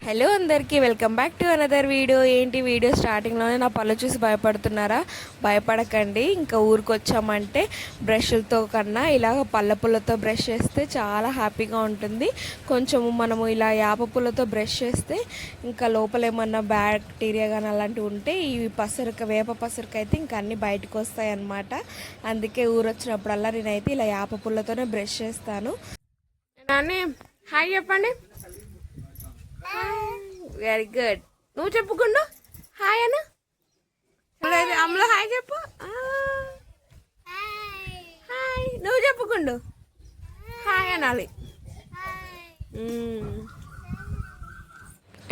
Hello అందరికీ welcome back to another video. ఏంటి video స్టార్టింగ్లోనే నా పళ్ళు చూసి భయపడుతున్నారా? భయపడకండి. ఇంకా ఊరికి వచ్చామంటే బ్రష్లతో కన్నా ఇలా పళ్ళ పుల్లతో బ్రష్ చేస్తే చాలా హ్యాపీగా ఉంటుంది. కొంచెము మనము ఇలా యాప పుల్లతో బ్రష్ చేస్తే ఇంకా లోపల ఏమన్నా బ్యాక్టీరియా కానీ అలాంటివి ఉంటే ఈ వేప పసరుకు అయితే ఇంకా అన్నీ బయటకు వస్తాయి అన్నమాట. అందుకే ఊరు వచ్చినప్పుడల్లా నేనైతే ఇలా యాప పుల్లతోనే బ్రష్ చేస్తాను. నాన్న హాయ్ చెప్పండి. Very good. నువ్వు చెప్పుకుండు హాయ్ అన్న. అమ్మలో హాయ్ చెప్పు. హాయ్ నువ్వు చెప్పుకుండు హాయ్ అనాలి.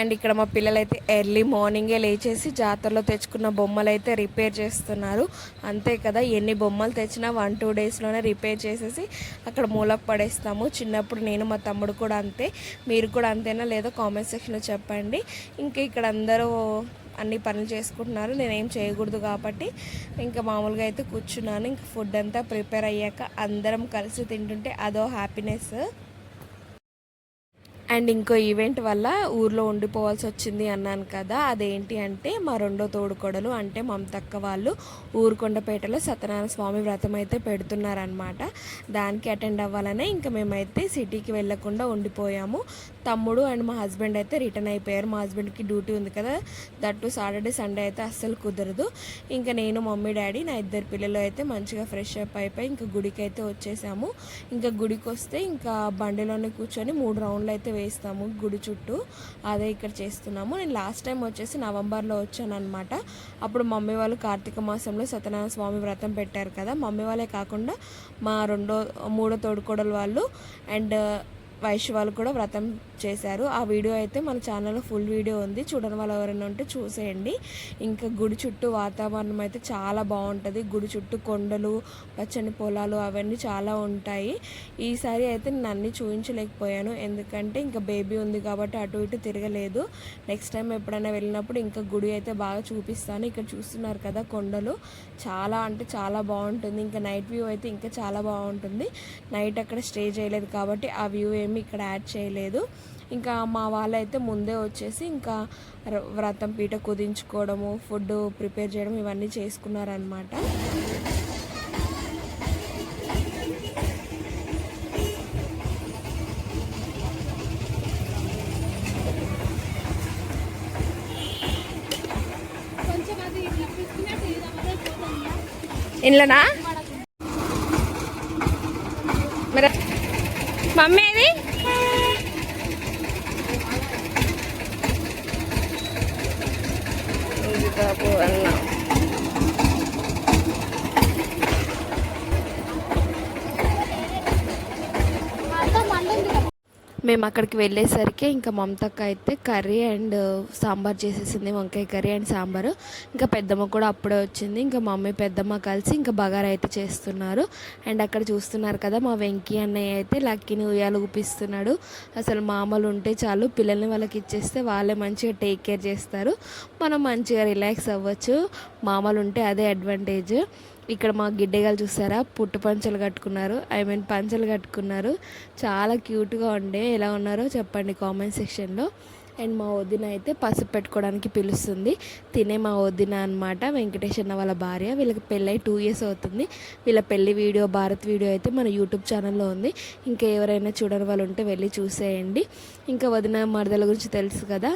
అండ్ ఇక్కడ మా పిల్లలైతే ఎర్లీ మార్నింగే లేచేసి జాతరలో తెచ్చుకున్న బొమ్మలు అయితే రిపేర్ చేస్తున్నారు. అంతే కదా, ఎన్ని బొమ్మలు తెచ్చినా 1-2 డేస్లోనే రిపేర్ చేసేసి అక్కడ మూలకు పడేస్తాము. చిన్నప్పుడు నేను మా తమ్ముడు కూడా అంతే. మీరు కూడా అంతేనా లేదో కామెంట్ సెక్షన్లో చెప్పండి. ఇంకా ఇక్కడ అందరూ అన్ని పనులు చేసుకుంటున్నారు, నేనేం చేయకూడదు కాబట్టి ఇంకా మామూలుగా అయితే కూర్చున్నాను. ఇంకా ఫుడ్ అంతా ప్రిపేర్ అయ్యాక అందరం కలిసి తింటుంటే అదో హ్యాపీనెస్. అండ్ ఇంకో ఈవెంట్ వల్ల ఊర్లో ఉండిపోవాల్సి వచ్చింది అన్నాను కదా, అదేంటి అంటే మా రెండో తోడుకోడలు అంటే మమతక్క వాళ్ళు ఊరుకొండపేటలో సత్యనారాయణ స్వామి వ్రతం అయితే పెడుతున్నారనమాట. దానికి అటెండ్ అవ్వాలనే ఇంకా మేమైతే సిటీకి వెళ్ళకుండా ఉండిపోయాము. తమ్ముడు అండ్ మా హస్బెండ్ అయితే రిటర్న్ అయిపోయారు. మా హస్బెండ్కి డ్యూటీ ఉంది కదా, దట్టు సాటర్డే సండే అయితే అస్సలు కుదరదు. ఇంకా నేను మమ్మీ డాడీ నా 2 పిల్లలు అయితే మంచిగా ఫ్రెష్ అప్ అయిపోయి ఇంకా గుడికి అయితే వచ్చేసాము. ఇంకా గుడికి వస్తే ఇంకా బండిలోనే కూర్చొని 3 రౌండ్లు అయితే వేస్తాము గుడి చుట్టూ. అదే ఇక్కడ చేస్తున్నాము. నేను లాస్ట్ టైం వచ్చేసి నవంబర్లో వచ్చాను అనమాట. అప్పుడు మమ్మీ వాళ్ళు కార్తీక మాసంలో సత్యనారాయణ స్వామి వ్రతం పెట్టారు కదా. మమ్మీ వాళ్ళే కాకుండా మా 3వ తోడుకోడలు వాళ్ళు అండ్ వైశ్య వాళ్ళు కూడా వ్రతం చేశారు. ఆ వీడియో అయితే మన ఛానల్లో ఫుల్ వీడియో ఉంది, చూడని వాళ్ళు ఎవరైనా ఉంటే చూసేయండి. ఇంకా గుడి చుట్టూ వాతావరణం అయితే చాలా బాగుంటుంది. గుడి చుట్టూ కొండలు, పచ్చని పొలాలు అవన్నీ చాలా ఉంటాయి. ఈసారి అయితే నేను అన్నీ చూపించలేకపోయాను, ఎందుకంటే ఇంకా బేబీ ఉంది కాబట్టి అటు ఇటు తిరగలేదు. నెక్స్ట్ టైం ఎప్పుడైనా వెళ్ళినప్పుడు ఇంకా గుడి అయితే బాగా చూపిస్తాను. ఇక్కడ చూస్తున్నారు కదా కొండలు, చాలా అంటే చాలా బాగుంటుంది. ఇంకా నైట్ వ్యూ అయితే ఇంకా చాలా బాగుంటుంది. నైట్ అక్కడ స్టే చేయలేదు కాబట్టి ఆ వ్యూ ఏమి ఇక్కడ యాడ్ చేయలేదు. ఇంకా మా వాళ్ళైతే ముందే వచ్చేసి ఇంకా వ్రతం పీట కుదించుకోవడము, ఫుడ్ ప్రిపేర్ చేయడం ఇవన్నీ చేసుకున్నారనమాట. ఇంట్లోనా మరి మమ్మీ ఏది? బాబు అన్నా మేము అక్కడికి వెళ్ళేసరికి ఇంకా మమతక్క అయితే కర్రీ అండ్ సాంబార్ చేసేసింది, వంకాయ కర్రీ అండ్ సాంబారు. ఇంకా పెద్దమ్మ కూడా అప్పుడే వచ్చింది. ఇంకా మమ్మీ పెద్దమ్మ కలిసి ఇంకా బగారా అయితే చేస్తున్నారు. అండ్ అక్కడ చూస్తున్నారు కదా మా వెంకీ అన్నయ్య అయితే లక్కీని ఉయ్యాలు ఊపిస్తున్నాడు. అసలు మామలు ఉంటే చాలు, పిల్లల్ని వాళ్ళకి ఇచ్చేస్తే వాళ్ళే మంచిగా టేక్ కేర్ చేస్తారు, మనం మంచిగా రిలాక్స్ అవ్వచ్చు. మామలు ఉంటే అదే అడ్వాంటేజ్. ఇక్కడ మా గిడ్డెగాలు చూసారా, పుట్టు పంచలు కట్టుకున్నారు, పంచలు కట్టుకున్నారు. చాలా క్యూట్గా ఉండే. ఎలా ఉన్నారో చెప్పండి కామెంట్ సెక్షన్లో. అండ్ మా వదిన అయితే పసుపు పెట్టుకోవడానికి పిలుస్తుంది. తినే మా వదిన అనమాట, వెంకటేష్ అన్న వాళ్ళ భార్య. వీళ్ళకి పెళ్ళై 2 years అవుతుంది. వీళ్ళ పెళ్లి వీడియో, భారత్ వీడియో అయితే మన యూట్యూబ్ ఛానల్లో ఉంది. ఇంకా ఎవరైనా చూడని వాళ్ళు ఉంటే వెళ్ళి చూసేయండి. ఇంకా వదిన మరదల గురించి తెలుసు కదా,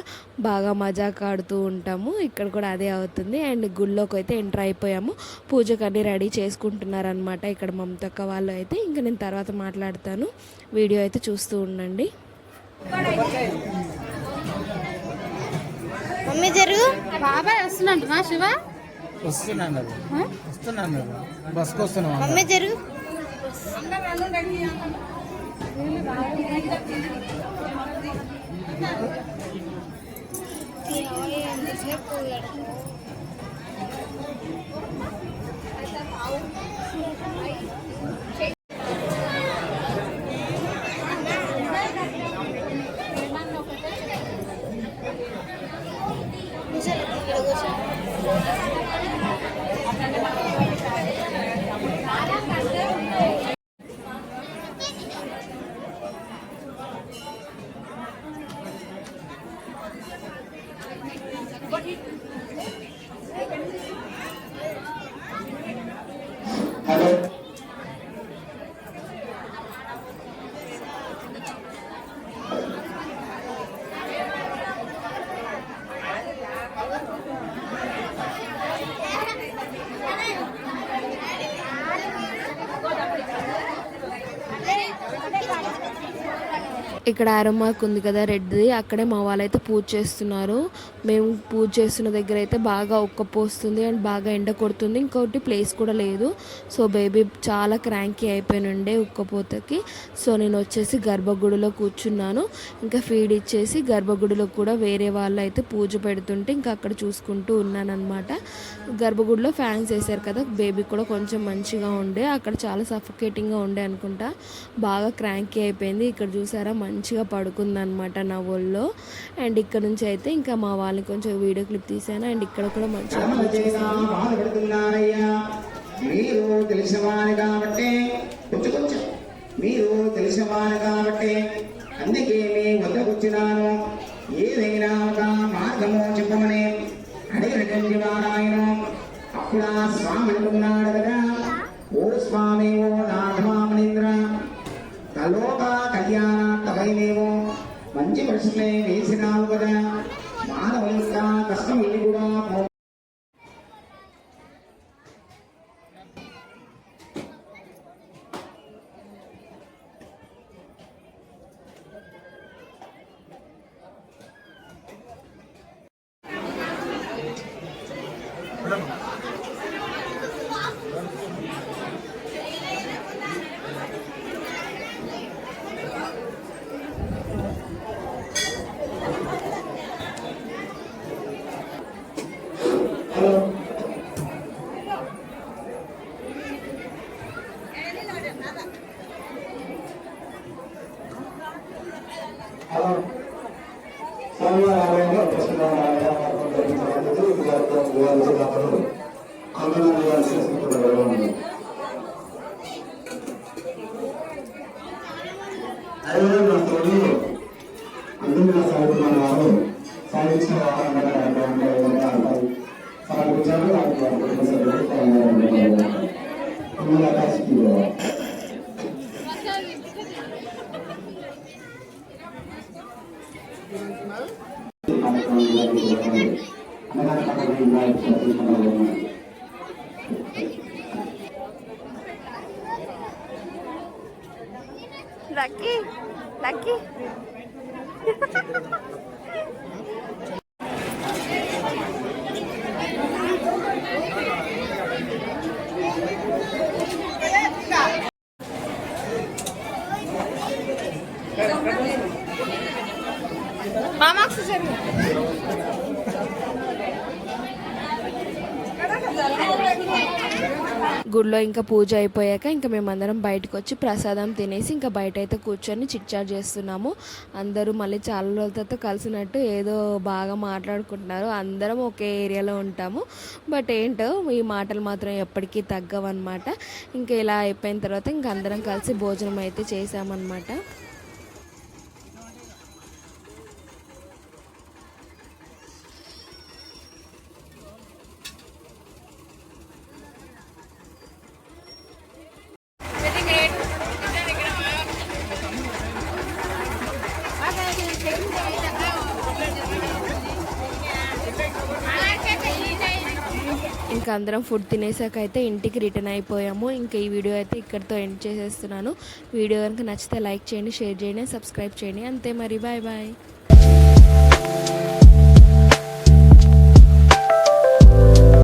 బాగా మజాక్ ఆడుతూ ఉంటాము. ఇక్కడ కూడా అదే అవుతుంది. అండ్ గుళ్ళోకి అయితే ఎంటర్ అయిపోయాము. పూజకు అన్నీ రెడీ చేసుకుంటున్నారనమాట ఇక్కడ మమతక్క వాళ్ళు అయితే. ఇంకా నేను తర్వాత మాట్లాడతాను, వీడియో అయితే చూస్తూ ఉండండి. మమ్మీ జరుగు. బాబాయ్ వస్తున్నా శివ వస్తున్నాను బస్కి వస్తున్నాను. మమ్మీ జరుగు. ఇక్కడ ఆరో మార్క్ ఉంది కదా రెడ్ది, అక్కడే మా వాళ్ళైతే పూజ చేస్తున్నారు. మేము పూజ చేస్తున్న దగ్గర అయితే బాగా ఉక్కపోస్తుంది అండ్ బాగా ఎండ కొడుతుంది. ఇంకోటి ప్లేస్ కూడా లేదు. సో బేబీ చాలా క్రాంకీ అయిపోయినుండే ఉక్కపోతకి. సో నేను వచ్చేసి గర్భగుడిలో కూర్చున్నాను. ఇంకా ఫీడ్ ఇచ్చేసి గర్భగుడిలో కూడా వేరే వాళ్ళు అయితే పూజ పెడుతుంటే ఇంకా అక్కడ చూసుకుంటూ ఉన్నానన్నమాట. గర్భగుడిలో ఫ్యాన్స్ వేసారు కదా, బేబీ కూడా కొంచెం మంచిగా ఉండే. అక్కడ చాలా సఫోకేటింగ్గా ఉండే అనుకుంటా, బాగా క్రాంకీ అయిపోయింది. ఇక్కడ చూసారా మంచిగా పడుకుందనమాట నా ఒళ్ళో. అండ్ ఇక్కడ నుంచి అయితే ఇంకా మా వాళ్ళని కొంచెం వీడియో క్లిప్ తీసాను. అండ్ ఇక్కడ కూడా మంచిగా మీరు తెలిసినవారు కాబట్టి అందుకే మీ వద్దకొచ్చినాను. ఏదైనా ఒక మార్గము చెప్పమని అడిగినటువంటి వారాయన అప్పుడు ఆ స్వామి అంటున్నాడు కదా, ఓ స్వామి ఓ నాథమామనేంద్ర కలోక కళ్యాణార్థమైనేమో మంచి ప్రశ్నే వేసినావు కదా, మానవ యొక్క కష్టం ఇది కూడా లక్కీ లక్కీ మామాక్స్ జరిగింది. గుడిలో ఇంకా పూజ అయిపోయాక ఇంకా మేమందరం బయటకు వచ్చి ప్రసాదం తినేసి ఇంకా బయట అయితే కూర్చొని చిట్చాట్ చేస్తున్నాము. అందరూ మళ్ళీ చాలా రోజుల తర్వాత కలిసినట్టు ఏదో బాగా మాట్లాడుకుంటున్నారు. అందరం ఒకే ఏరియాలో ఉంటాము, బట్ ఏంటో ఈ మాటలు మాత్రం ఎప్పటికీ తగ్గవన్నమాట. ఇంకా ఇలా అయిపోయిన తర్వాత ఇంకా అందరం కలిసి భోజనం అయితే చేసామన్నమాట. ఇంకా అందరం ఫుడ్ తినేసాక అయితే ఇంటికి రిటర్న్ అయిపోయాము. ఇంకా ఈ వీడియో అయితే ఇక్కడితో ఎండ్ చేసేస్తున్నాను. వీడియో కనుక నచ్చితే లైక్ చేయండి, షేర్ చేయండి, సబ్స్క్రైబ్ చేయండి. అంతే మరి, బాయ్ బాయ్.